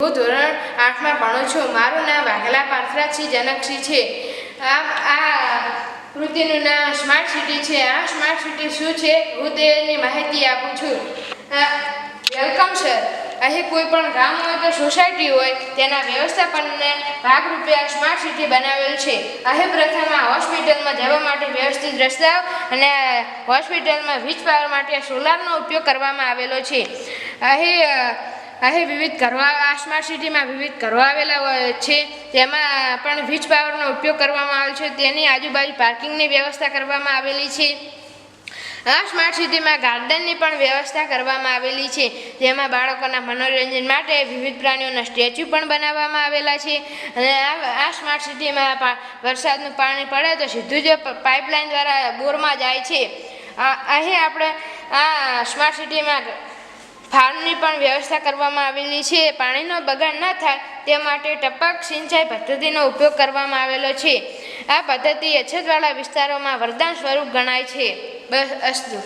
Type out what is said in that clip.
હું ધોરણ 8માં ભણું છું. મારું નામ વાઘેલા પાર્થરાજસિંહ જનકસિંહ છે. આ કૃતિનું નામ સ્માર્ટ સિટી છે. આ સ્માર્ટ સિટી શું છે હું તેની માહિતી આપું છું. Welcome sir. અહીં કોઈ પણ ગામ હોય કે સોસાયટી હોય તેના વ્યવસ્થાપનને ભાગરૂપે આ સ્માર્ટ સિટી બનાવેલ છે. અહીં પ્રથમ આ હોસ્પિટલમાં જવા માટે વ્યવસ્થિત રસ્તાઓ અને હોસ્પિટલમાં વીજ પાવર માટે સોલારનો ઉપયોગ કરવામાં આવેલો છે. અહીં વિવિધ ઘરો આ સ્માર્ટ સિટીમાં વિવિધ ઘરો આવેલા છે. તેમાં પણ વીજ પાવરનો ઉપયોગ કરવામાં આવેલ છે. તેની આજુબાજુ પાર્કિંગની વ્યવસ્થા કરવામાં આવેલી છે. આ સ્માર્ટ સિટીમાં ગાર્ડનની પણ વ્યવસ્થા કરવામાં આવેલી છે. જેમાં બાળકોના મનોરંજન માટે વિવિધ પ્રાણીઓના સ્ટેચ્યુ પણ બનાવવામાં આવેલા છે. અને આ સ્માર્ટ સિટીમાં વરસાદનું પાણી પડે તો સીધું જ પાઇપલાઇન દ્વારા બોરમાં જાય છે. અહીં આપણે આ સ્માર્ટ સિટીમાં ફાર્મની પણ વ્યવસ્થા કરવામાં આવેલી છે. પાણીનો બગાડ ન થાય તે માટે ટપક સિંચાઈ પદ્ધતિનો ઉપયોગ કરવામાં આવેલો છે. આ પદ્ધતિ અછતવાળા વિસ્તારોમાં વરદાન સ્વરૂપ ગણાય છે. બસ અસ્તુ.